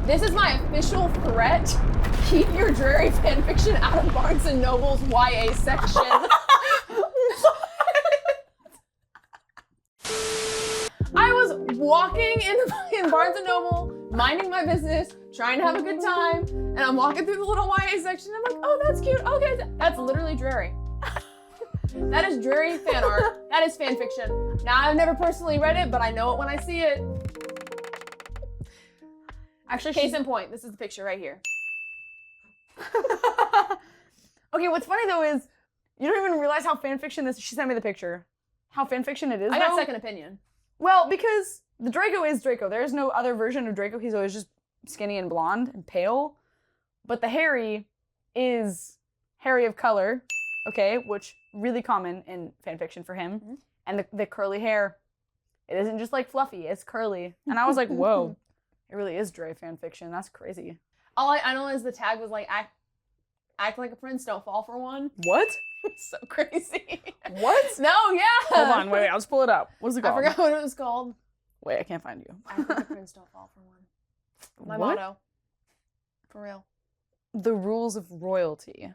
This is my official threat. Keep your dreary fanfiction out of Barnes & Noble's YA section. I was walking in Barnes & Noble, minding my business, trying to have a good time, and I'm walking through the little YA section. I'm like, oh, that's cute. Okay, that's literally dreary. That is dreary fan art. That is fan fiction. Now, I've never personally read it, but I know it when I see it. Actually, case in point, this is the picture right here. Okay, what's funny though is you don't even realize how fanfiction this. She sent me the picture. How fanfiction it is. I got second opinion. Well, because the Draco is Draco. There is no other version of Draco. He's always just skinny and blonde and pale. But the Harry is Harry of color, okay, which really common in fanfiction for him. Mm-hmm. And the curly hair, it isn't just like fluffy, it's curly. And I was like, whoa, it really is Dre fanfiction. That's crazy. All I know is the tag was like, act like a prince, don't fall for one. What? It's so crazy. What? No, yeah. Hold on, wait, I'll just pull it up. What's it called? I forgot what it was called. Wait, I can't find you. Act like a prince, don't fall for one. My what? motto. For real. The rules of royalty.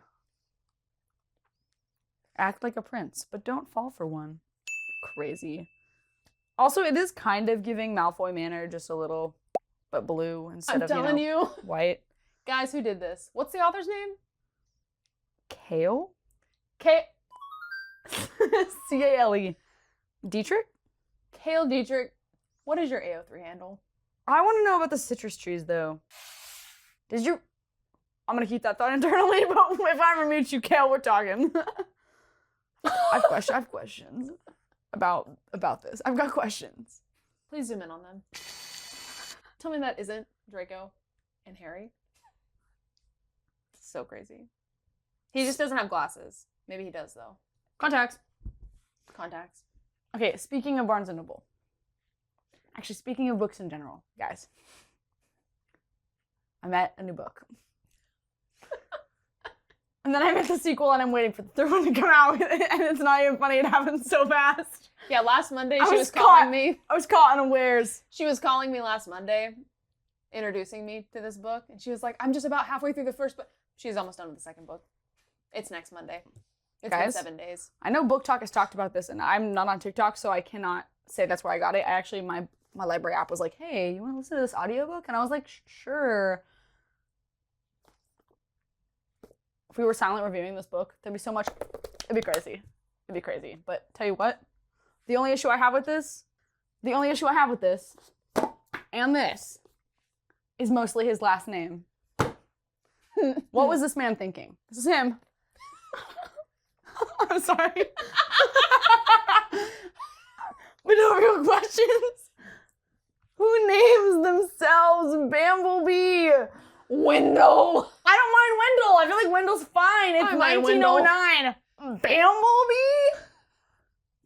Act like a prince, but don't fall for one. Crazy. Also, it is kind of giving Malfoy Manor just a little, but blue instead of, telling you. White. Guys, who did this? What's the author's name? Kale? Cale C-A-L-E. Dietrich? Cale Dietrich. What is your AO3 handle? I want to know about the citrus trees, though. I'm going to keep that thought internally, but if I ever meet you, Kale, we're talking. I have questions about this. I've got questions. Please zoom in on them. Tell me that isn't Draco and Harry. It's so crazy. He just doesn't have glasses. Maybe he does, though. Contacts. Okay, speaking of Barnes & Noble. Actually, speaking of books in general, guys. I met a new book. And then I met the sequel, and I'm waiting for the third one to come out. And it's not even funny. It happened so fast. Yeah, last Monday she was calling me. I was caught unawares. She was calling me last Monday, introducing me to this book. And she was like, I'm just about halfway through the first book. She's almost done with the second book. It's next Monday. It's Guys, been 7 days. I know Book Talk has talked about this, and I'm not on TikTok, so I cannot say that's where I got it. I actually, my library app was like, hey, you want to listen to this audiobook? And I was like, sure. If we were silent reviewing this book, there'd be so much, it'd be crazy. But tell you what, the only issue I have with this, and this, is mostly his last name. What was this man thinking? This is him. I'm sorry. But no real questions. Who names themselves Bamblebee? Wendell! I don't mind Wendell. I feel like Wendell's fine. It's 1909. Bamblebee?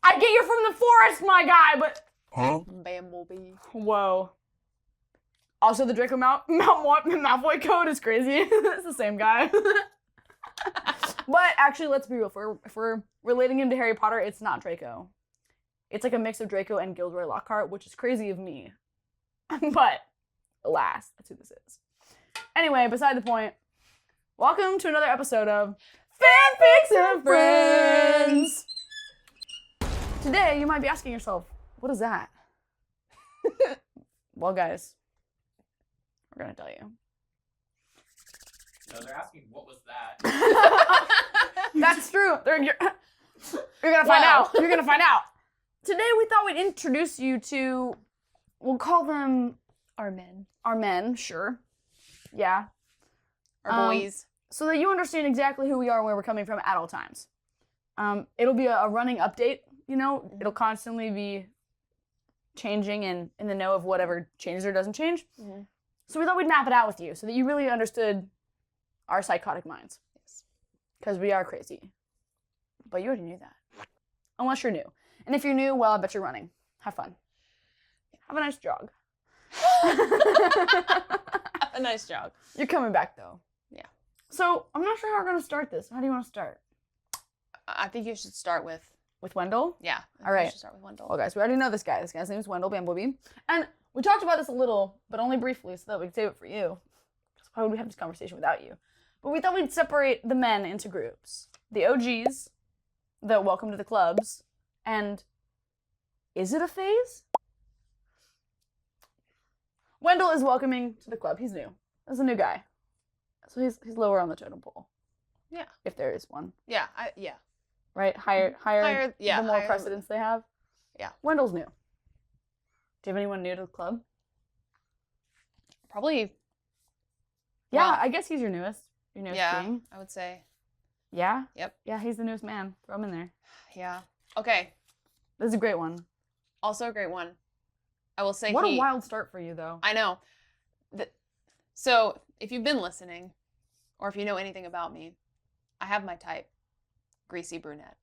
I get you're from the forest, my guy, but... Huh? Bamblebee. Whoa. Also, the Draco Malfoy code is crazy. It's the same guy. But actually, let's be real. If we're relating him to Harry Potter, it's not Draco. It's like a mix of Draco and Gilderoy Lockhart, which is crazy of me. But, alas, that's who this is. Anyway, beside the point, welcome to another episode of Fanfics and Friends! Today, you might be asking yourself, what is that? Well, guys, we're gonna tell you. No, they're asking, what was that? That's true. You're gonna find out. You're gonna find out. Today, we thought we'd introduce you to, we'll call them Our men. our men, sure. Yeah. Our boys. So that you understand exactly who we are and where we're coming from at all times. It'll be a running update, you know? It'll constantly be changing and in the know of whatever changes or doesn't change. Mm-hmm. So we thought we'd map it out with you so that you really understood our psychotic minds. Yes. Because we are crazy. But you already knew that. Unless you're new. And if you're new, well, I bet you're running. Have fun. Have a nice jog. A nice jog. You're coming back, though. Yeah. So, I'm not sure how we're going to start this. How do you want to start? I think you should start with... With Wendell? Yeah. All right. You should start with Wendell. Well, guys, we already know this guy. This guy's name is Wendell Bamblebee. And We talked about this a little, but only briefly so that we could save it for you. Because why would we have this conversation without you? But we thought we'd separate the men into groups. The OGs, the welcome to the clubs, and is it a phase? Wendell is welcoming to the club. He's new. He's a new guy. So he's lower on the totem pole. Yeah. If there is one. Yeah. Right? Higher, yeah, the more higher. precedence they have. Yeah. Wendell's new. Do you have anyone new to the club? Probably. Yeah, Well, I guess he's your newest. Your newest yeah, king. I would say. Yeah? Yep. Yeah, he's the newest man. Throw him in there. Yeah. Okay. This is a great one. Also a great one. I will say What a wild start for you, though. I know. So, if you've been listening, or if you know anything about me, I have my type. Greasy brunette.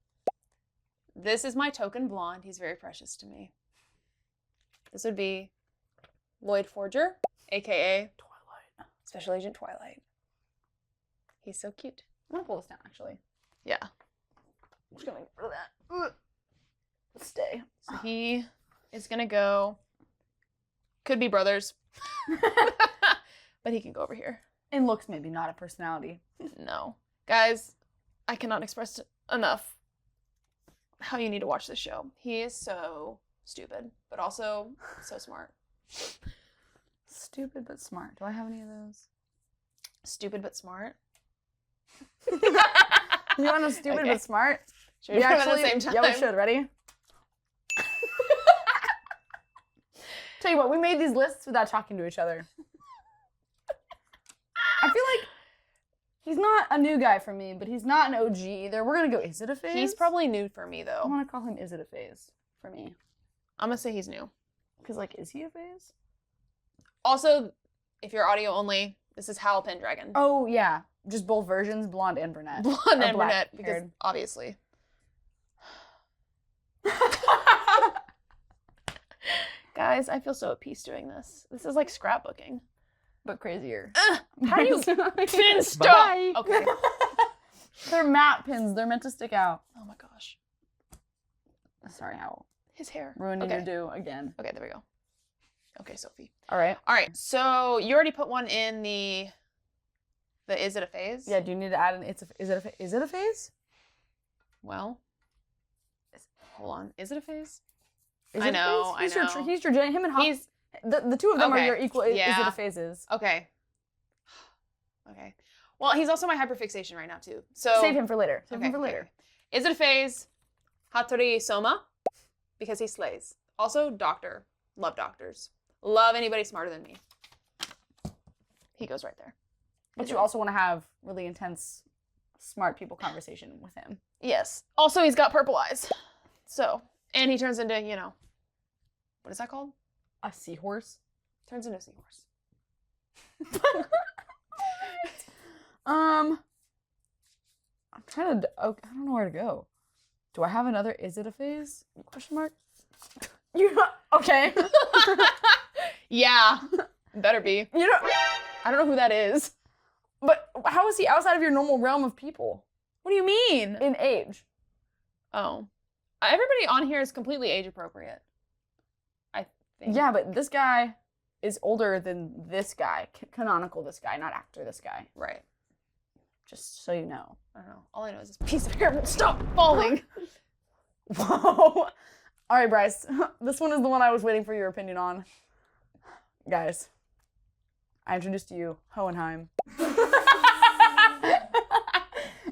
This is my token blonde. He's very precious to me. This would be Lloyd Forger, a.k.a. Twilight. Special Agent Twilight. He's so cute. I'm gonna pull this down, actually. Yeah. I'm just gonna get rid of that. Ugh. Stay. So he is going to go... Could be brothers. But he can go over here. In looks, maybe, not a personality. No. Guys, I cannot express enough how you need to watch this show. He is so stupid, but also so smart. Stupid but smart. Do I have any of those? Stupid but smart. You want to stupid Okay. but smart? Should we do it at the same time? Yeah, we should. Ready? Tell you what, we made these lists without talking to each other. I feel like he's not a new guy for me, but he's not an OG either. We're gonna go, is it a phase? He's probably new for me, I though. want to call him is it a phase for me. I'm going to say he's new. Because, like, is he a phase? Also, if you're audio only, this is Hal Pendragon. Oh, yeah. Just both versions, blonde and brunette. Blonde Or and black brunette, because haired. obviously. Guys, I feel so at peace doing this. This is like scrapbooking. But crazier. How do you pin Bye. stop? Okay. They're matte pins. They're meant to stick out. Oh my gosh. Sorry, Hal. His hair. Ruining Okay. your do again. Okay, there we go. Okay, Sophie. All right. All right, so you already put one in the is it a phase? Yeah, do you need to add an is it a phase? Well, hold on. Is it a phase? Is I it a know, phase? I know. He's your him and Hop. He's The two of them Okay, are your equal is it yeah. a phases. okay. Okay. Well, he's also my hyperfixation right now too. So Save him for later. Save okay, him for later. okay. Is it a phase? Hattori Soma, because he slays. Also, doctor. Love doctors. Love anybody smarter than me. He goes right there. But you also want to have really intense, smart people conversation with him. Yes. Also, he's got purple eyes. So, and he turns into, what is that called? A seahorse. Turns into a seahorse. I'm trying to. I don't know where to go. Do I have another? Is it a phase? Question mark. You okay? Yeah. Better be. You know, I don't know who that is. but how is he outside of your normal realm of people What do you mean? in age? Oh. Everybody on here is completely age appropriate. I think. Yeah, but this guy is older than this guy. Canonical this guy, not actor this guy. Right. Just so you know. I don't know. All I know is this piece of hair won't stop falling. Whoa. All right, Bryce. This one is the one I was waiting for your opinion on. Guys, I introduced to you Hohenheim.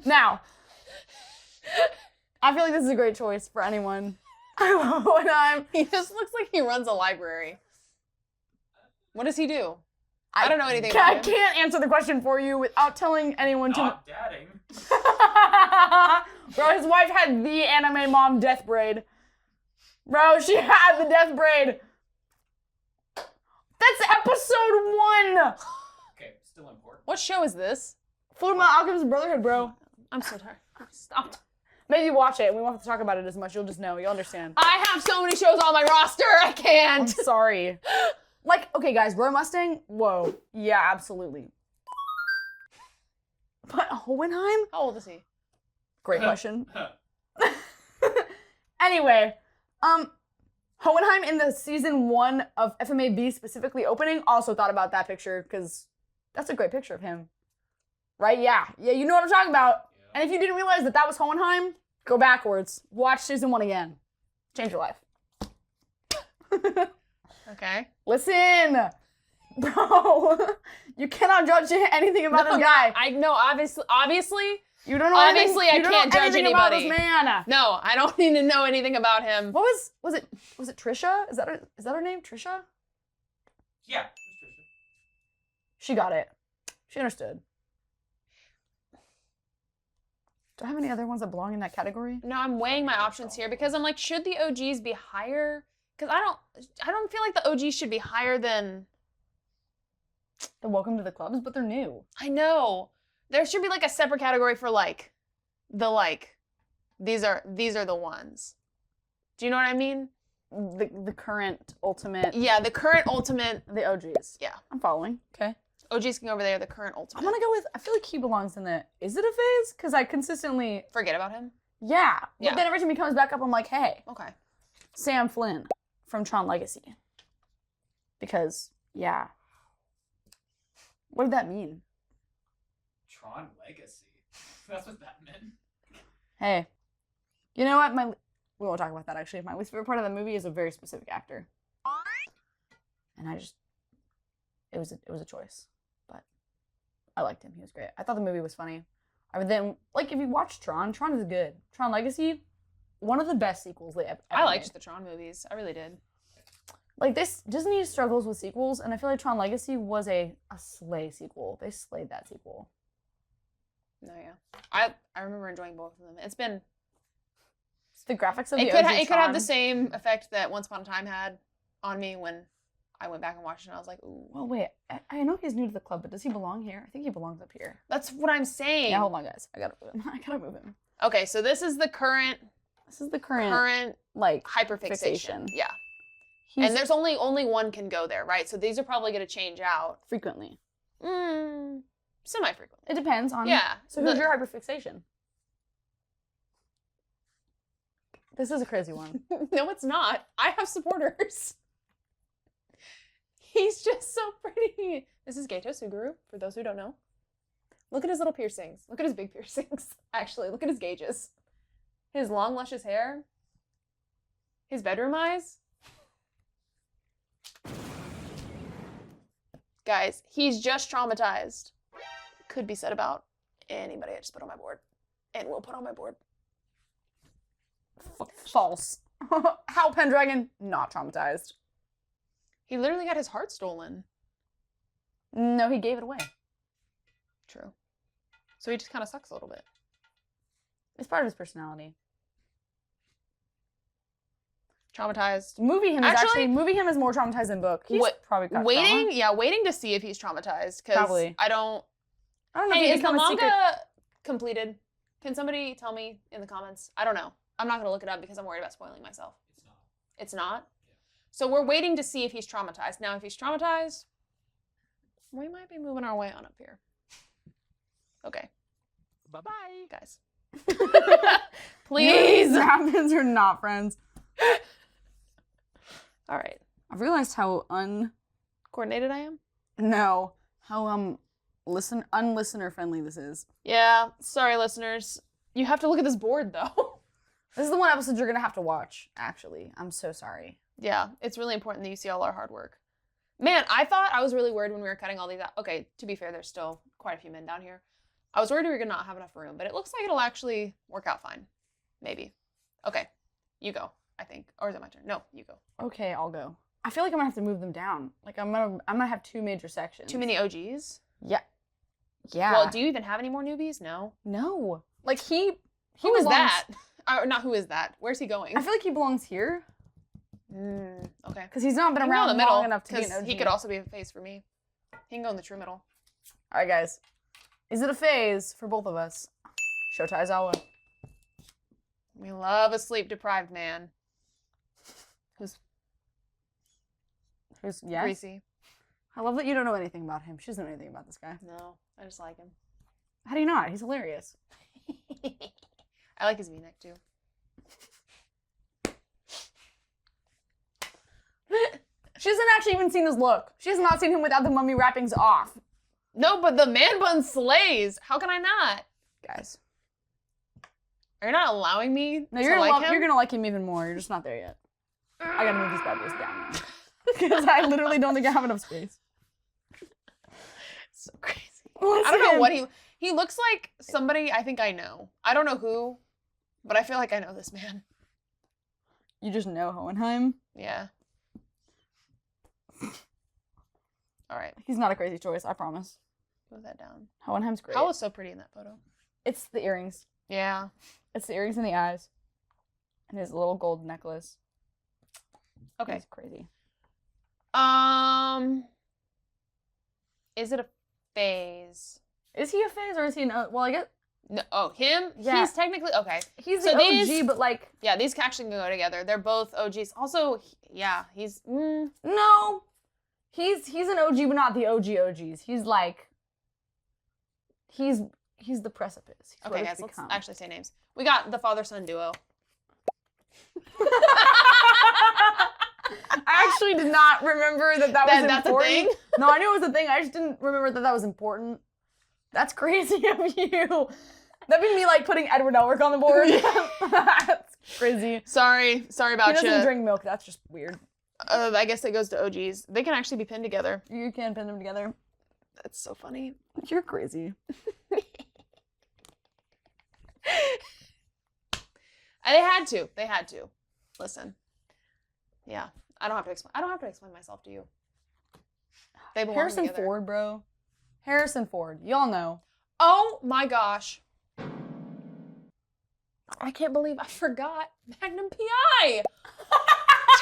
Now, I feel like this is a great choice for anyone. Hohenheim. He just looks like he runs a library. What does he do? I don't know anything I about him. can't answer the question for you without telling anyone to. Not dadding. Bro, his wife had the anime mom death braid. Bro, she had the death braid. That's episode 1. Okay, still important. What show is this? Fullmetal Alchemist Brotherhood, bro. I'm so tired. Stop. Maybe watch it. We won't have to talk about it as much. You'll just know. You'll understand. I have so many shows on my roster. I I'm can't. sorry. Like, okay, guys, Roy Mustang? Whoa. Yeah, absolutely. But Hohenheim? How old is he? Great question. Anyway, Hohenheim in the season 1 of FMAB specifically opening also thought about that picture because that's a great picture of him. Right? Yeah. Yeah, you know what I'm talking about. Yeah. And if you didn't realize that was Hohenheim, go backwards. Watch season 1 again. Change your life. Okay. Listen. Bro, you cannot judge anything about this guy. I know, obviously. You don't know Obviously, anything, I you don't can't know judge anything about anybody. this man. No, I don't need to know anything about him. What was it Trisha? Is that her name? Trisha? Yeah, that's Trisha. She got it. She understood. Do I have any other ones that belong in that category? No, I'm weighing my options here because I'm like, should the OGs be higher? Because I don't feel like the OGs should be higher than. The welcome to the clubs, but they're new. I know. There should be like a separate category for like, these are the ones. Do you know what I mean? The current ultimate. Yeah, the current ultimate. The OGs. Yeah. I'm following. Okay. OGs can go over there, the current ultimate. I'm gonna go with, I feel like he belongs in the, is it a phase? Because I consistently, Forget about him. yeah. Yeah. But then every time he comes back up, I'm like, hey, Okay. Sam Flynn from Tron Legacy. Because, yeah. What did that mean? Tron Legacy. That's what that meant. Hey, you know what? We won't talk about that actually. My least favorite part of the movie is a very specific actor. And it was a choice. But I liked him. He was great. I thought the movie was funny. If you watch Tron is good. Tron Legacy, one of the best sequels they ever I liked made. the Tron movies. I really did. Like this, Disney struggles with sequels, and I feel like Tron Legacy was a slay sequel. They slayed that sequel. No, yeah. I remember enjoying both of them. It's been. The graphics of the It could OG have Tron- the same effect that Once Upon a Time had on me when I went back and watched it and I was like, ooh. Well, wait. I know he's new to the club, but does he belong here? I think he belongs up here. That's what I'm saying. Yeah, hold on, guys. I gotta move him. Okay, so this is the current This is the current like hyperfixation. fixation. Yeah. He's And there's only one can go there, right? So these are probably going to change out. frequently. Semi-frequently. It depends on. Yeah. So who's your hyperfixation? This is a crazy one. No, it's not. I have supporters. He's just so pretty. This is Geto Suguru, for those who don't know. Look at his little piercings. Look at his big piercings. Actually, look at his gauges. His long, luscious hair. His bedroom eyes. Guys, he's just traumatized. Could be said about anybody I just put on my board. And will put on my board. False. How Pendragon not traumatized? He literally got his heart stolen. No, he gave it away. True. So he just kind of sucks a little bit. It's part of his personality. Traumatized. Movie him is more traumatized than book. He's probably got waiting, trauma. waiting to see if he's traumatized. Because Probably. I don't know. Hey, if is he the become a manga secret- completed? Can somebody tell me in the comments? I don't know. I'm not gonna look it up because I'm worried about spoiling myself. It's not. It's not? Yeah. So we're waiting to see if he's traumatized. Now, if he's traumatized, we might be moving our way on up here. Okay. Bye-bye. Guys. Please. Rabbits are not friends. All right. I've realized how Coordinated I am? unlistener friendly this is. Yeah. Sorry, listeners. You have to look at this board, though. This is the one episode you're gonna have to watch, actually. I'm so sorry. Yeah, it's really important that you see all our hard work. Man, I was really worried when we were cutting all these out. Okay, to be fair, there's still quite a few men down here. I was worried we were gonna not have enough room, but it looks like it'll actually work out fine. Maybe. Okay, you go, I think. Or is it my turn? No, you go. Okay, I'll go. I feel like I'm gonna have to move them down. Like I'm gonna have two major sections. Too many OGs? Yeah. Yeah. Well, do you even have any more newbies? No. No. Like he Who is belongs- that? Not who is that? Where's he going? I feel like he belongs here Okay. because he's not been He can go in around the middle long enough to be an 'cause OG. he could also be a face for me. He can go in the true middle. All right, guys. Is it a phase for both of us? Shota Aizawa. We love a sleep-deprived man. Who's Who's yes? greasy. I love that you don't know anything about him. She doesn't know anything about this guy. No, I just like him. How do you not? He's hilarious. I like his V-neck too. She hasn't actually even seen his look. She has not seen him without the mummy wrappings off. No, but the man bun slays. How can I not? Guys. Are you not allowing me No, to you're like him? you're gonna like him even more. You're just not there yet. I gotta move these bad boys down now. Because I literally don't think I have enough space. So crazy. I don't know Listen. what he looks like somebody I think I know. I don't know who, but I feel like I know this man. You just know Hohenheim. Yeah. All right, He's not a crazy choice, I promise. move that down. Hohenheim's great. Hal was so pretty in that photo. It's the earrings. Yeah. It's the earrings in the eyes. And his little gold necklace. Okay. He's crazy. Is it a phase? Is he a phase or is he well, I guess No. Oh, him? Yeah. He's technically okay. he's So the these- OG, but like Yeah, these actually can go together. They're both OGs. Also, yeah, he's. no. He's an OG, but not the OGs. He's like he's the precipice. He's what Okay, it's guys, let's become. actually say names. We got the father-son duo. I actually did not remember that was That's a important. thing? No, I knew it was a thing. I just didn't remember that was important. That's crazy of you. That'd be me like putting Edward Elric on the board. That's crazy. Sorry He about doesn't you. drink milk. That's just weird. I guess it goes to OGs. They can actually be pinned together. You can pin them together. That's so funny. You're crazy. They had to. They had to. Listen. Yeah. I don't have to explain myself to you. They belong Harrison together. Ford, bro. Harrison Ford. Y'all know. Oh my gosh. I can't believe I forgot Magnum PI.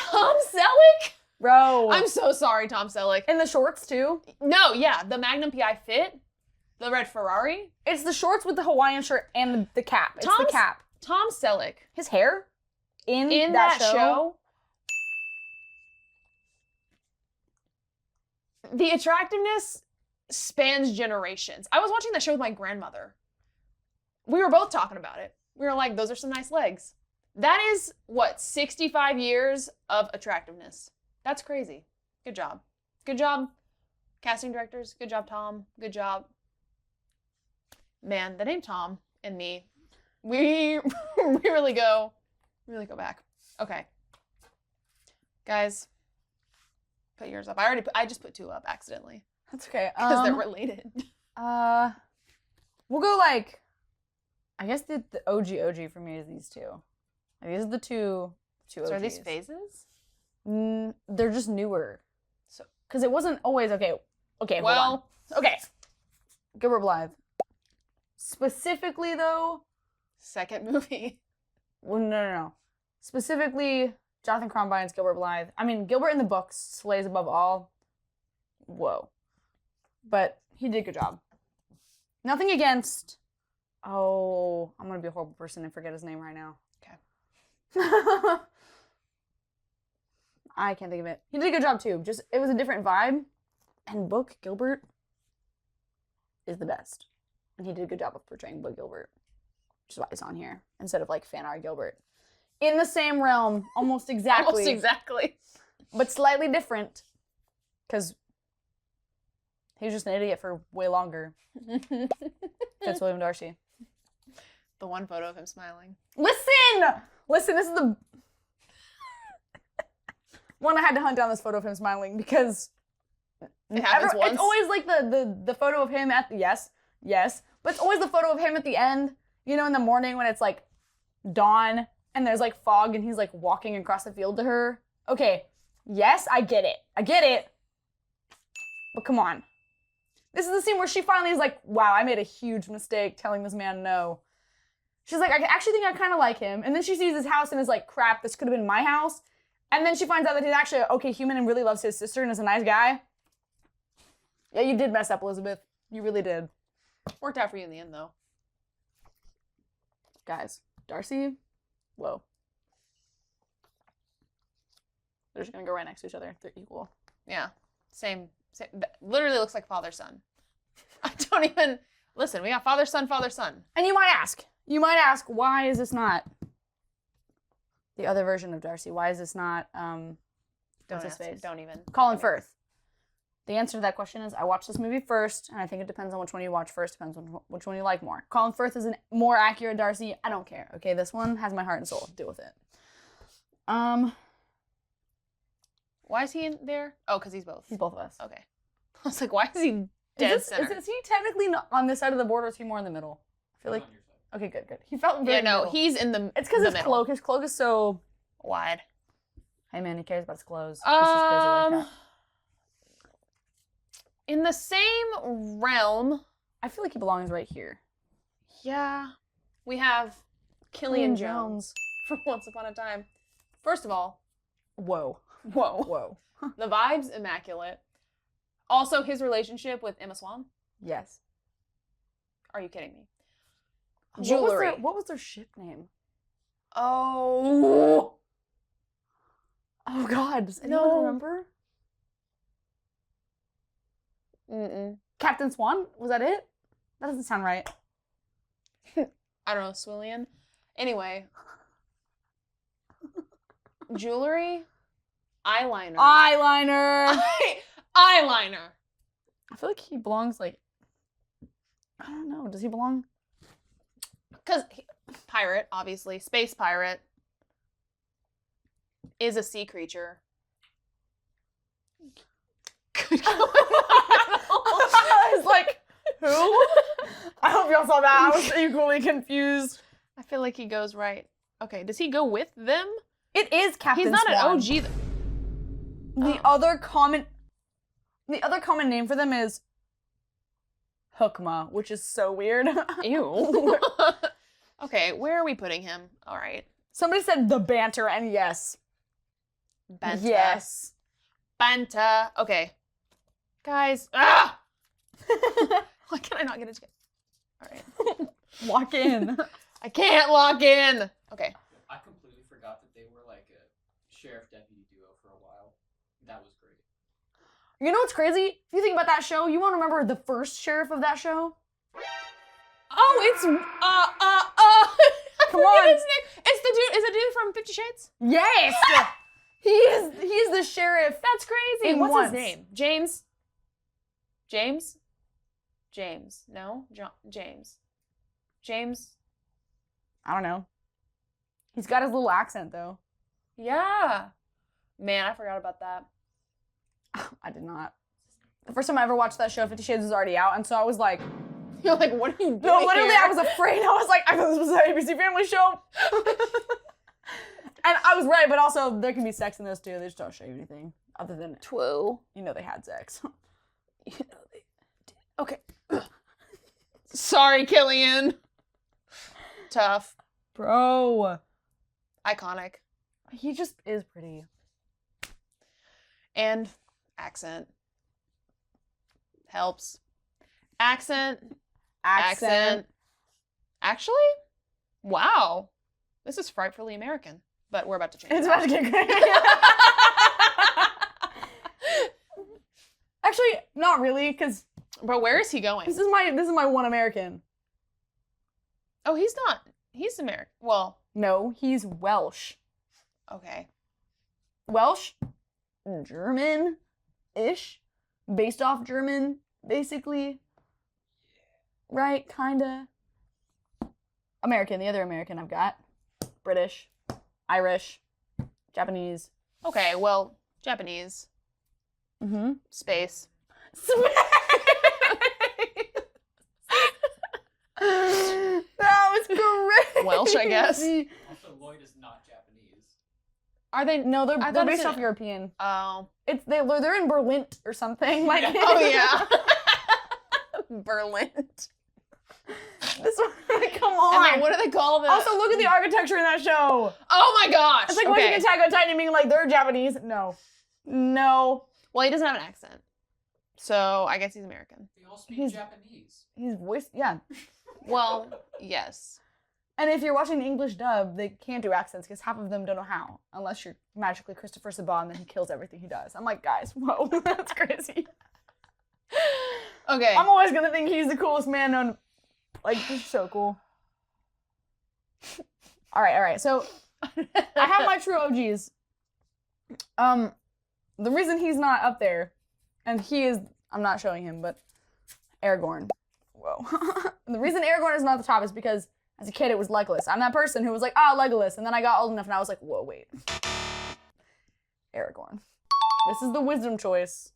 Tom Selleck? Bro. I'm so sorry, Tom Selleck. in the shorts too. No, yeah, the Magnum PI fit, the red Ferrari. It's the shorts with the Hawaiian shirt and the cap. It's the Tom's- cap. Tom Selleck His hair in that show. The attractiveness spans generations. I was watching that show with my grandmother. We were both talking about it. We were like, those are some nice legs. That is, 65 years of attractiveness. That's crazy. Good job. Good job, casting directors. Good job, Tom. Good job. Man, the name Tom and me, we really go back. Okay. Guys, put yours up. I just put 2 up accidentally That's okay. because they're related. We'll go like, I guess the OG for me is these 2. Like, these are the two OGs. So are these phases? They're just newer. So, because it wasn't always okay. Okay, hold on. Well, Okay, Gilbert Blythe. Specifically though, second movie. well, no. Specifically, Jonathan Crombine's Gilbert Blythe. I mean, Gilbert in the books slays above all. Whoa. But he did a good job. Nothing against. Oh, I'm gonna be a horrible person and forget his name right now. Okay. I can't think of it. He did a good job too. Just it was a different vibe. And book Gilbert is the best. And he did a good job of portraying Book Gilbert. Which is why he's on here. Instead of like fan art Gilbert. In the same realm, almost exactly. Almost exactly. But slightly different. Because he was just an idiot for way longer. That's William Darcy. The one photo of him smiling. Listen, this is the one I had to hunt down this photo of him smiling because It happens once. it's always like the photo of him at the yes, but it's always the photo of him at the end. You know, in the morning when it's like dawn and there's like fog and he's like walking across the field to her. Okay, yes, I get it, but come on. This is the scene where she finally is like, wow, I made a huge mistake telling this man no. She's like, I actually think I kind of like him. And then she sees his house and is like, crap, this could have been my house. And then she finds out that he's actually an okay human and really loves his sister and is a nice guy. Yeah, you did mess up, Elizabeth. You really did. Worked out for you in the end, though. Guys, Darcy, whoa. They're just gonna go right next to each other. They're equal. Yeah. Same. Literally looks like father son. I don't even listen. We got father son. And you might ask, why is this not the other version of Darcy? Why is this not Don't What's his ask. face? Don't even. Colin Firth. The answer to that question is I watched this movie first, and I think it depends on which one you watch first, depends on which one you like more. Colin Firth is a more accurate Darcy. I don't care. Okay, this one has my heart and soul. Deal with it. Why is he in there? Oh, because he's both. He's both of us. Okay. I was like, why is he dead center? Is he technically not on this side of the board, or is he more in the middle? I feel like. On your side. Okay, good. He felt very Yeah, no, middle. he's in the. It's because the his middle. cloak. His cloak is so. Wide. Hey man, he cares about his clothes. He's just crazy like that. In the same realm, I feel like he belongs right here. yeah, we have Killian Jones from Once Upon a Time. First of all, Whoa. whoa, Whoa. the vibe's immaculate. Also, his relationship with Emma Swan. Yes. Are you kidding me? Jewelry. Jewelry. What was their ship name? Oh. Oh God. Does anyone No. remember? Mm-mm. Captain Swan? Was that it? That doesn't sound right. I don't know, Swillian. Anyway. Jewelry. Eyeliner. Eyeliner. Eyeliner. I feel like he belongs like. I don't know. Does he belong? Because pirate, obviously, space pirate, is a sea creature. I was like, who? I hope y'all saw that. I was equally confused. I feel like he goes right. Okay, does he go with them? It is Captain He's not Swan. an OG. The other common name for them is Hookma, which is so weird. Ew. Okay, where are we putting him? All right. Somebody said the banter, and yes. Banta. Yes. Banta. Okay. Guys. Ah! Why can I not get it together? All right. Walk in. I can't lock in. Okay. I completely forgot that they were like a sheriff deputy duo for a while. That was great. You know what's crazy? If you think about that show, you won't remember the first sheriff of that show? Oh, it's Come on. His name. It's the dude. Is it dude from 50 Shades? Yes! He's the sheriff. That's crazy. In What's once. his name? James. James. James. No. James. James. I don't know. He's got his little accent though. Yeah. Man, I forgot about that. I did not. The first time I ever watched that show, 50 Shades was already out, and so I was like, You're like, what are you doing? no, literally, here? I was afraid. I was like, I thought this was an ABC Family show. And I was right, but also there can be sex in this too. They just don't show you anything other than, Twoo. you know, they had sex. You know they did. Okay. Sorry, Killian. Tough. Bro. Iconic. He just is pretty. And accent. Helps. Accent. Actually? Wow. This is frightfully American. But we're about to change. It's that. about to get great. Actually, not really, because But where is he going? this is my one American. Oh, he's not. He's American. Well, No, he's Welsh. okay. Welsh? German-ish? Based off German, basically. Right, kinda. American, the other American I've got. British, Irish, Japanese. Okay, well, Japanese. Mm-hmm. Space. That was great. Welsh, I guess. Also, Lloyd is not Japanese. Are they? No, I they're thought it's based an- off European. Oh. They're in Berlin or something. Like Oh, yeah. Berlin. This one, come on. And then what do they call the... Also, look at the architecture in that show. Oh my gosh. It's like okay. watching Attack on Titan being like, they're Japanese. No. Well, he doesn't have an accent. So I guess he's American. They all speak He's- Japanese. He's voiced, yeah. Well, yes. And if you're watching the English dub, they can't do accents because half of them don't know how. Unless you're magically Christopher Saban and then he kills everything he does. I'm like, guys, whoa, that's crazy. Okay. I'm always gonna think he's the coolest man known. Like, he's so cool. All right. So I have my true OGs. the reason he's not up there, and he is, I'm not showing him, but Aragorn. Whoa. The reason Aragorn is not at the top is because as a kid it was Legolas. I'm that person who was like, Legolas, and then I got old enough and I was like, whoa, wait. Aragorn. This is the wisdom choice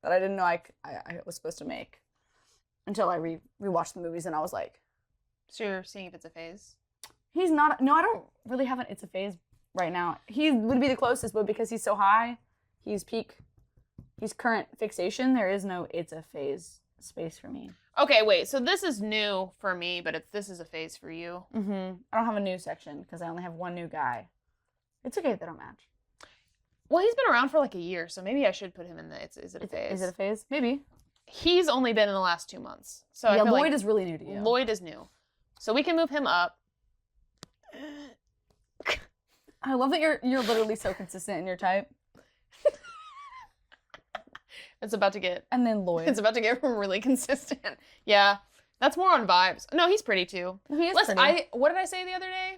that I didn't know I was supposed to make until I rewatched the movies and I was like, So you're seeing if it's a phase? he's not, no, I don't really have an it's a phase right now. He would be the closest, but because he's so high, he's current fixation, there is no it's a phase space for me. Okay, wait. So this is new for me, but this is a phase for you. Mm-hmm. I don't have a new section because I only have one new guy. It's okay if they don't match. Well, he's been around for like a year, so maybe I should put him in the is it a phase? Is it a phase? Maybe. He's only been in the last 2 months. So I Yeah, feel Lloyd like is really new to you. Lloyd is new. So we can move him up. I love that you're literally so consistent in your type. It's about to get And then Lloyd. it's about to get really consistent. Yeah. That's more on vibes. No, he's pretty too. He is Listen, pretty. what did I say the other day?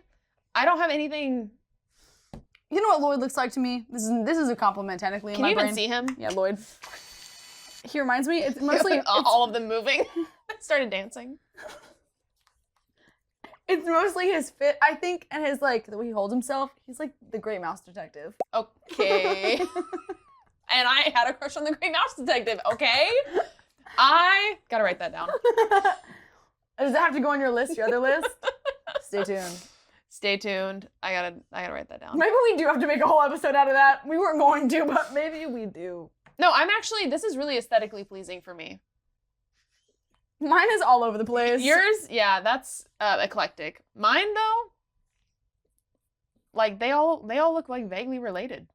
I don't have anything. You know what Lloyd looks like to me? This is a compliment technically in Can my you even brain. see him? Yeah, Lloyd. He reminds me. It's mostly all of them moving. Started dancing. it's mostly his fit, I think, and his like the way he holds himself. He's like the Great Mouse Detective. Okay. And I had a crush on the Great Mouse Detective, okay? I gotta write that down. Does that have to go on your list, your other list? Stay tuned. Stay tuned. I gotta write that down. Maybe we do have to make a whole episode out of that. We weren't going to, but maybe we do. No, this is really aesthetically pleasing for me. Mine is all over the place. Yours, yeah, that's eclectic. Mine though, like they all look like vaguely related.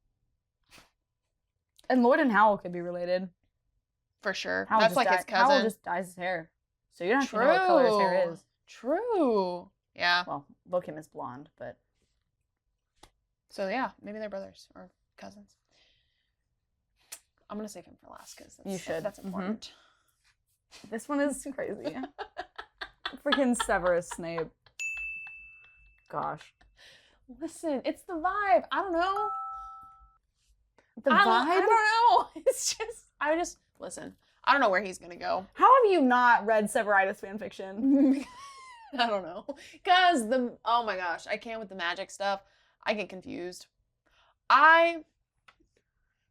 And Lloyd and Howell could be related. For sure. Howell That's just like his Howell cousin. just dyes his hair. So you don't have to know what color his hair is. True. Yeah. Well, Lokim is blonde, but... So yeah, maybe they're brothers or cousins. I'm gonna save him for last because You should. That's important. This one is crazy. Freaking Severus Snape. Gosh. Listen, it's the vibe. I don't know. The I vibe? don't know. It's just listen. I don't know where he's gonna go. How have you not read Severitis fanfiction? I don't know. Cause oh my gosh, I can't with the magic stuff. I get confused.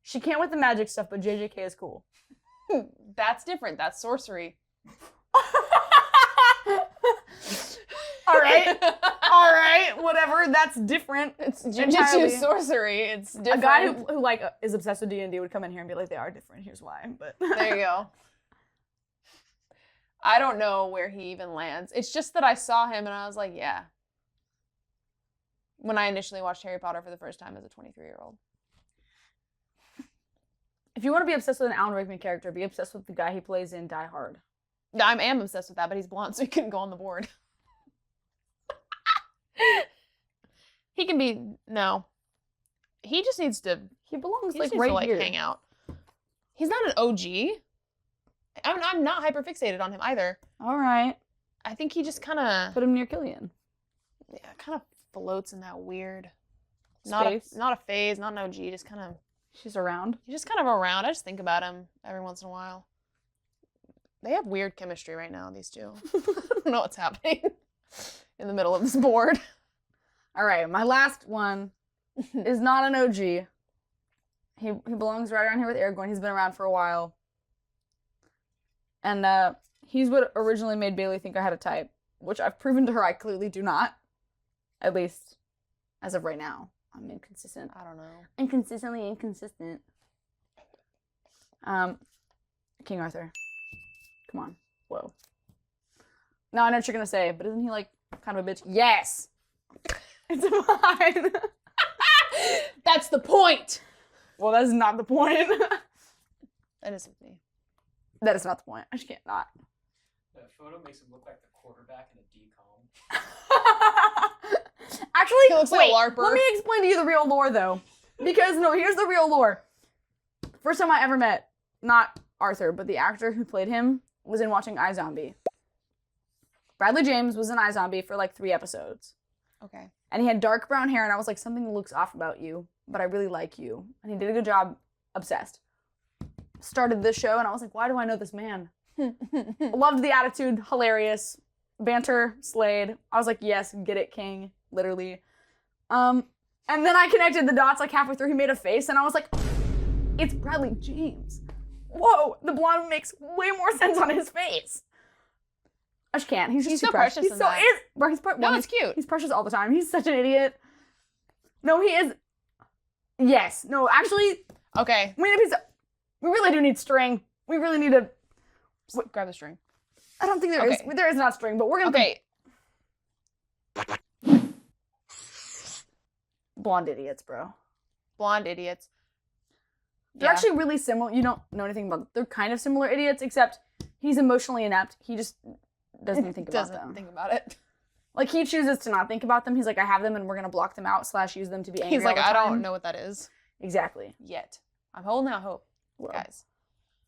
She can't with the magic stuff, but JJK is cool. That's different. That's sorcery. All right, whatever. That's different. It's Entirely. jujitsu sorcery. It's A different. guy who like is obsessed with D&D would come in here and be like, they are different. Here's why. But There you go. I don't know where he even lands. It's just that I saw him and I was like, yeah. When I initially watched Harry Potter for the first time as a 23-year-old. If you want to be obsessed with an Alan Rickman character, be obsessed with the guy he plays in Die Hard. I am obsessed with that, but he's blonde, so he couldn't go on the board. He can be, no. He just needs to, He belongs he like just needs right to, like, here. hang out. He's not an OG. I'm not hyper-fixated on him either. All right. I think he just kind of, Put him near Killian. floats in that weird, Space. not a phase, not an OG, just kind of, She's around. he's just kind of around. I just think about him every once in a while. They have weird chemistry right now, these two. I don't know what's happening in the middle of this board. All right, my last one is not an OG. He belongs right around here with Aragorn. He's been around for a while. And he's what originally made Bailey think I had a type, which I've proven to her I clearly do not. At least as of right now. I'm inconsistent. I don't know. Inconsistently inconsistent. King Arthur. Come on. Whoa. No, I know what you're gonna say, but isn't he like kind of a bitch? Yes! It's fine. That's the point. Well, that's not the point. That is with me. That is not the point. I just can't not. That photo makes him look like the quarterback in a decom. Actually, He looks like wait, a LARPer. let me explain to you the real lore, though. Because, no, here's the real lore. First time I ever met, not Arthur, but the actor who played him, was in watching iZombie. Bradley James was in iZombie for like 3 episodes. Okay. And he had dark brown hair, and I was like, something looks off about you, but I really like you. And he did a good job obsessed. Started this show and I was like, why do I know this man? Loved the attitude, hilarious. Banter, slayed. I was like, yes, get it, king. Literally. And then I connected the dots like halfway through. He made a face and I was like, it's Bradley James. Whoa, the blonde makes way more sense on his face. I just can't. He's just He's too so precious. precious in that. No, it's cute. He's precious all the time. He's such an idiot. No, he is. Yes. No, actually, Okay, we really do need string. We really need to. grab the string. I don't think there is. Okay. There is not string, but we're gonna. Okay, Blonde idiots, bro. blonde idiots. They're actually really similar. You don't know anything about them. They're kind of similar idiots, except he's emotionally inept. He just doesn't think about them. Doesn't think about it. Like, he chooses to not think about them. He's like, I have them and we're gonna block them out / use them to be angry He's like, all the I time. don't know what that is Exactly. yet. I'm holding out hope, Whoa. guys.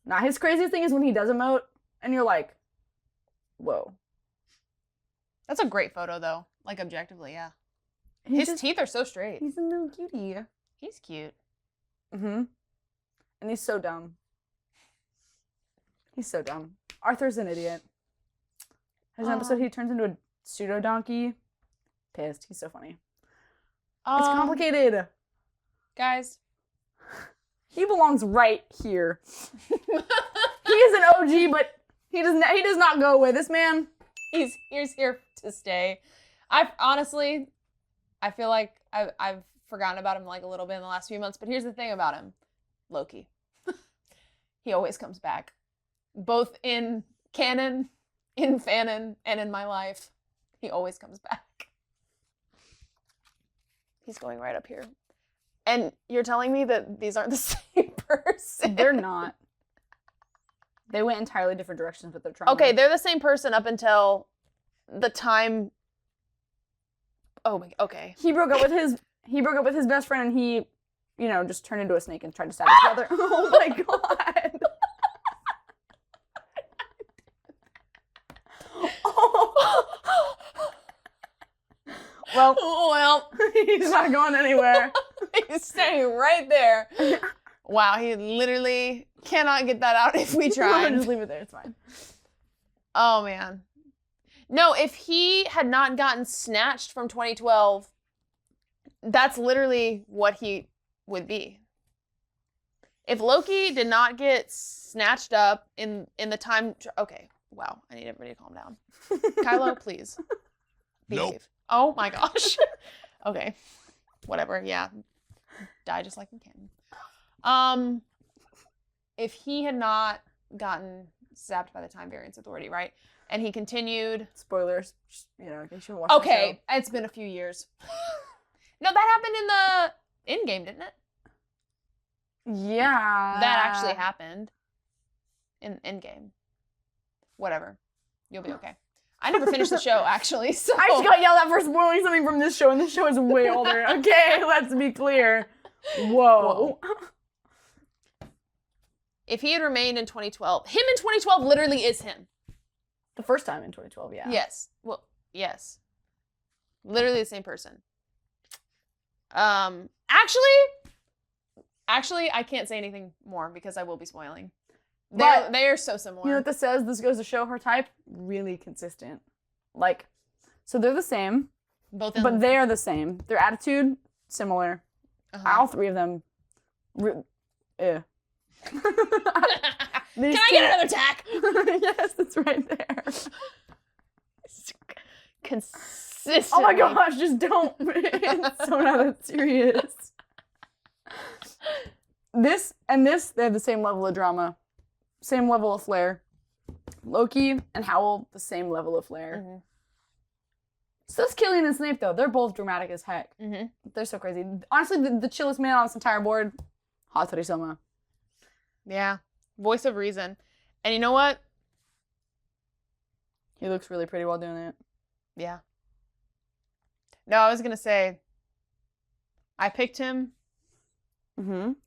Now, his craziest thing is when he does emote and you're like, whoa. That's a great photo, though. Like, objectively, yeah. He's His teeth are so straight. He's a little cutie. He's cute. Mm-hmm. And he's so dumb. He's so dumb. Arthur's an idiot. There's an episode he turns into a pseudo donkey. Pissed. He's so funny. It's complicated. Guys. He belongs right here. He is an OG, but he does not go away. This man. He's here to stay. I feel like I've forgotten about him like a little bit in the last few months, but here's the thing about him. Loki. He always comes back. Both in canon, in fanon, and in my life. He always comes back. He's going right up here. And you're telling me that these aren't the same person? They're not. They went entirely different directions with their trauma. Okay, they're the same person up until the time. Oh my. Okay. He broke up with his best friend and he, just turned into a snake and tried to stab his brother. Oh my god. Well, he's not going anywhere. He's staying right there. Wow, he literally cannot get that out if we try. Just leave it there. It's fine. Oh man. No, if he had not gotten snatched from 2012, that's literally what he would be. If Loki did not get snatched up in the time... Okay, wow, I need everybody to calm down. Kylo, please. Behave. Nope. Oh my gosh. Okay, whatever, yeah. Die just like in canon. If he had not gotten zapped by the Time Variance Authority, right? And he continued... Spoilers. Just, you should watch the Okay, it's been a few years. No, that happened in the Endgame, didn't it? show. Yeah. That actually happened in Endgame. Whatever. You'll be okay. I never finished the show, actually, so... I just got yelled at for spoiling something from this show, and this show is way older. Okay, let's be clear. Whoa. If he had remained in 2012... Him in 2012 literally is him. The first time in 2012, yeah. Yes. Well, yes. Literally the same person. Actually, I can't say anything more because I will be spoiling. They are so similar. You know what this says? This goes to show her type really consistent. Like, so they're the same, Both but they are the same. Their attitude, similar. All three of them. Can I get another tack? Yes, it's right there. Consistent. Oh my gosh, just don't. It's so not that serious. This, they have the same level of drama. Same level of flair. Loki and Howl, the same level of flair. Mm-hmm. So is Killian and Snape, though. They're both dramatic as heck. Mm-hmm. They're so crazy. Honestly, the chillest man on this entire board, Hattori Soma. Yeah. Voice of reason. And you know what? He looks really pretty while doing it. Yeah. No, I was going to say, I picked him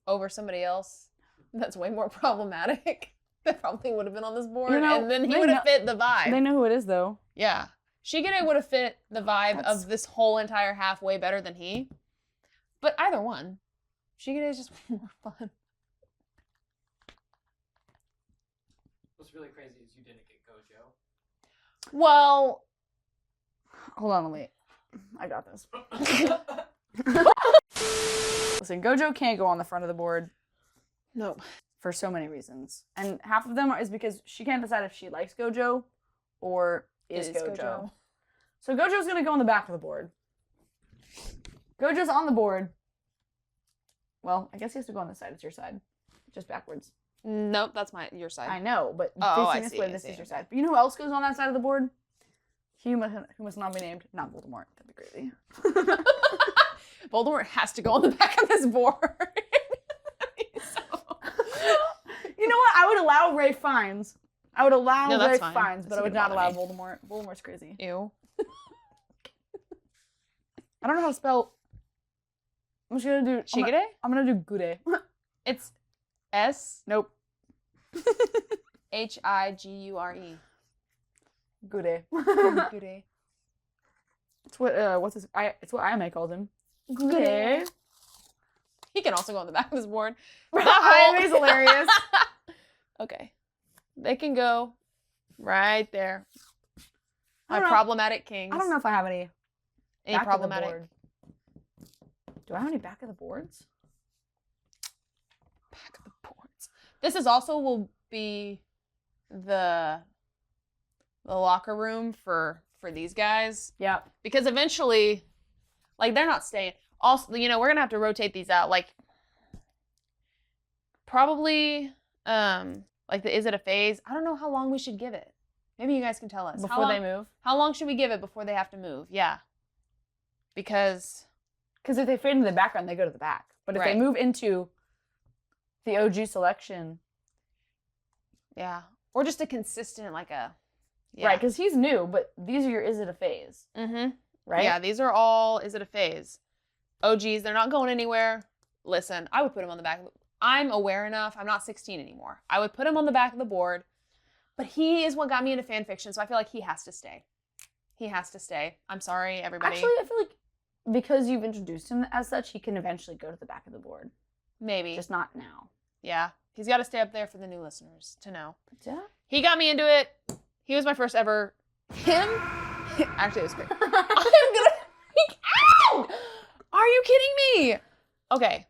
over somebody else that's way more problematic. That probably would have been on this board. And then he would have fit the vibe. They know who it is, though. Yeah. Shigure would have fit the vibe That's- of this whole entire half way better than he. But either one. Shigure is just more fun. really crazy is you didn't get Gojo. Well, Hold on, wait. I got this. Listen, Gojo can't go on the front of the board no. for so many reasons. And half of them is because she can't decide if she likes Gojo or is Gojo. So Gojo's going to go on the back of the board. Gojo's on the board. Well, I guess he has to go on this side. It's your side. Just backwards. Nope, that's your side. I know, but Oh, facing I this see, way, I this see. is your side. But you know who else goes on that side of the board? He who must not be named. Not Voldemort. That'd be crazy. Voldemort has to go on the back of this board. You know what? I would allow Ray Fiennes. I would allow No, that's Ray fine. Fiennes, but That's I would not not gonna allow bother Voldemort. Voldemort's crazy. Ew. I don't know how to spell. I'm just gonna do Shigure? I'm gonna do Gude. It's S Nope. Higure. Gude. Gure. It's what it's what Ayame called him. Gude. He can also go on the back of this board. That Ayame's hilarious. Okay. They can go right there. I My don't know. problematic kings. I don't know if I have any Any back problematic. of the board. Do I have any back of the boards? Back of the boards. This is also will be the locker room for these guys Yeah. because eventually, like they're not staying. Also, you know, we're gonna have to rotate these out. Like probably, like the is it a phase? I don't know how long we should give it. Maybe you guys can tell us Before they move. How long should we give it before they have to move? Yeah, because Because if they fade into the background, they go to the back. But if Right. they move into the OG selection, yeah, or just a consistent like a yeah. right? Because he's new, but these are your is it a phase, Mm-hmm. right? Yeah, these are all is it a phase? OGs, they're not going anywhere. Listen, I would put him on the back. I'm aware enough. I'm not 16 anymore. I would put him on the back of the board, but he is what got me into fan fiction, so I feel like he has to stay. He has to stay. I'm sorry, everybody. Actually, I feel like because you've introduced him as such, he can eventually go to the back of the board. Maybe. Just not now. Yeah. He's got to stay up there for the new listeners to know. Yeah. He got me into it. He was my first ever. Him? Actually, it was great. I'm gonna freak out! Are you kidding me? Okay.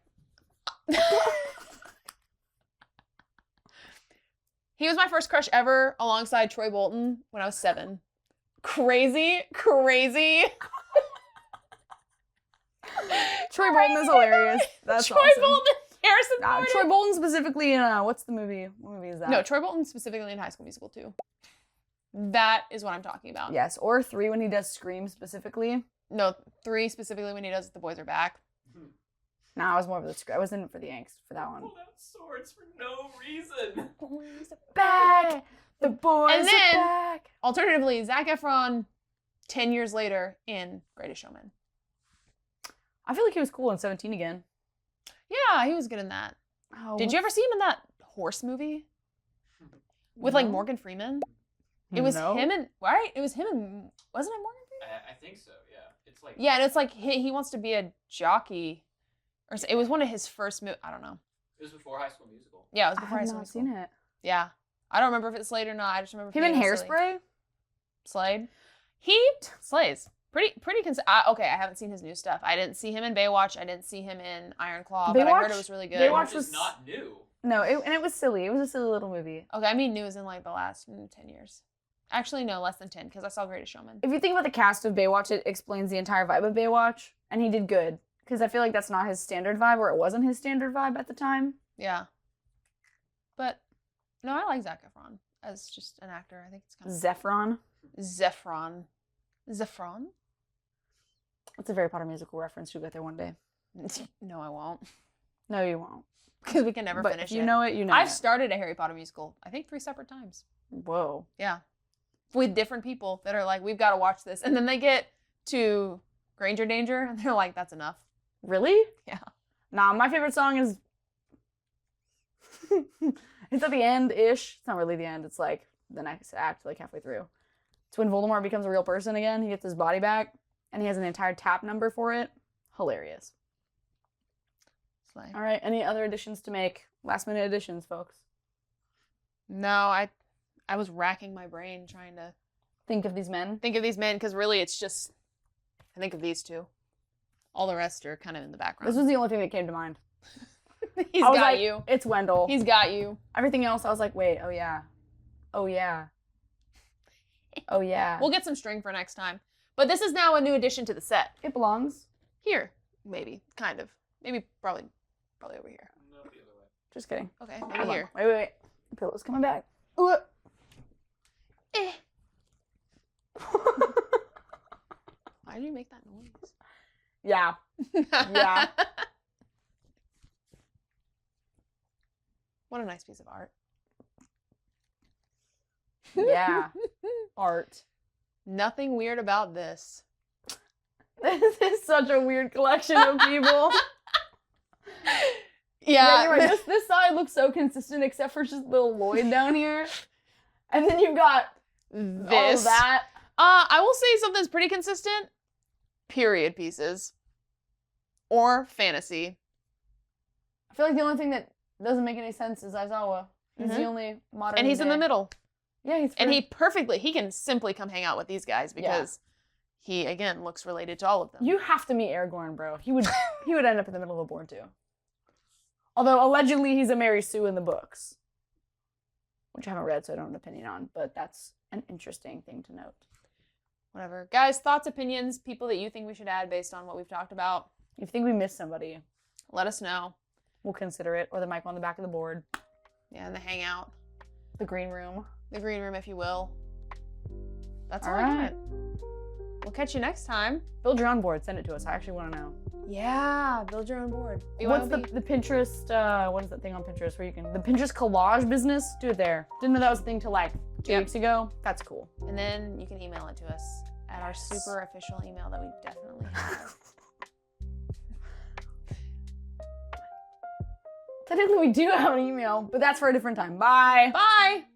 He was my first crush ever alongside Troy Bolton when I was 7. Crazy. Troy Bolton is hilarious. That's Troy awesome. Bolton, Harrison Ford. Troy Bolton specifically in what's the movie? What movie is that? No, Troy Bolton specifically in High School Musical 2. That is what I'm talking about. Yes, or 3 when he does Scream specifically. No, 3 specifically when he does The Boys Are Back. No, I was more of the I was in it for the angst for that one. Pulled out swords for no reason. Back, the boys And then- are back. Alternatively, Zac Efron 10 years later in Greatest Showman. I feel like he was cool in 17 again. Yeah, he was good in that. Oh, Did you ever see him in that horse movie? With like No. Morgan Freeman? It was No. him and, right? It was him and, wasn't it Morgan Freeman? I think so. Yeah, it's like Yeah, and it's like he wants to be a jockey. Or it was one of his first movies. I don't know. it was before High School Musical. Yeah, it was I before have High School not Musical. seen it. Yeah. I don't remember if it's Slade or not. I just remember Him in thinking it was silly. Hairspray? Slade. He slays. Pretty okay, I haven't seen his new stuff. I didn't see him in Baywatch. I didn't see him in Iron Claw, but I heard it Baywatch- was really good. Baywatch Which was- is not new. No, and it was silly. It was a silly little movie. Okay, I mean new is in like the last 10 years. Actually, no, less than 10 because I saw Greatest Showman. If you think about the cast of Baywatch, it explains the entire vibe of Baywatch, and he did good. Because I feel like that's not his standard vibe, or it wasn't his standard vibe at the time. Yeah. But no, I like Zac Efron as just an actor. I think it's kind of Zephron. Zephron? It's a Harry Potter musical reference. You'll get there one day. No, I won't. No, you won't. Because we can never But finish if you it. know it, you know I've it. started a Harry Potter musical, I think 3 separate times. Whoa. Yeah. With different people that are like, we've got to watch this. And then they get to Granger Danger and they're like, that's enough. Really? Yeah. Nah, my favorite song is... it's at the end-ish. It's not really the end. It's like the next act, like halfway through. It's when Voldemort becomes a real person again. He gets his body back, and he has an entire tap number for it. Hilarious. Slay. All right, any other additions to make? Last-minute additions, folks. No, I was racking my brain trying to Think of these men. think of these men because really it's just I think of these two. All the rest are kind of in the background. This was the only thing that came to mind. He's I was got like, you. It's Wendell. He's got you. Everything else, I was like, wait, oh yeah. Oh yeah. Oh yeah. We'll get some string for next time. But this is now a new addition to the set. It belongs. Here, maybe, kind of. Maybe, probably over here. No, the other way. Just kidding. Okay, Hold maybe on. here. Wait. The pillow's coming back. Ooh. Eh. Why did you make that noise? Yeah. Yeah. What a nice piece of art. Yeah. Art. Nothing weird about this. This is such a weird collection of people. Yeah. You're right. This side looks so consistent except for just little Lloyd down here. And then you've got all this. of that. I will say something's pretty consistent. Period pieces. Or fantasy. I feel like the only thing that doesn't make any sense is Aizawa. He's the only modern And he's in the day- middle. Yeah, he's And pretty- he can simply come hang out with these guys because he, again, looks related to all of them. You have to meet Aragorn, bro. He would end up in the middle of the board too. Although allegedly he's a Mary Sue in the books. Which I haven't read, so I don't have an opinion on, but that's an interesting thing to note. Whatever. Guys, thoughts, opinions, people that you think we should add based on what we've talked about, If you think we missed somebody, let us know. we'll consider it. Or the mic on the back of the board. Yeah, in the hangout. The green room. The green room, if you will. That's all All I right. got. We'll catch you next time. Build your own board. Send it to us. I actually want to know. Yeah, build your own board. What's BYOB. the Pinterest, what is that thing on Pinterest where you can, the Pinterest collage business? Do it there. Didn't know that was a thing till like 2 Yep. weeks ago. That's cool. And then you can email it to us at our super official email that we definitely have. Technically we do have an email, but that's for a different time. Bye. Bye!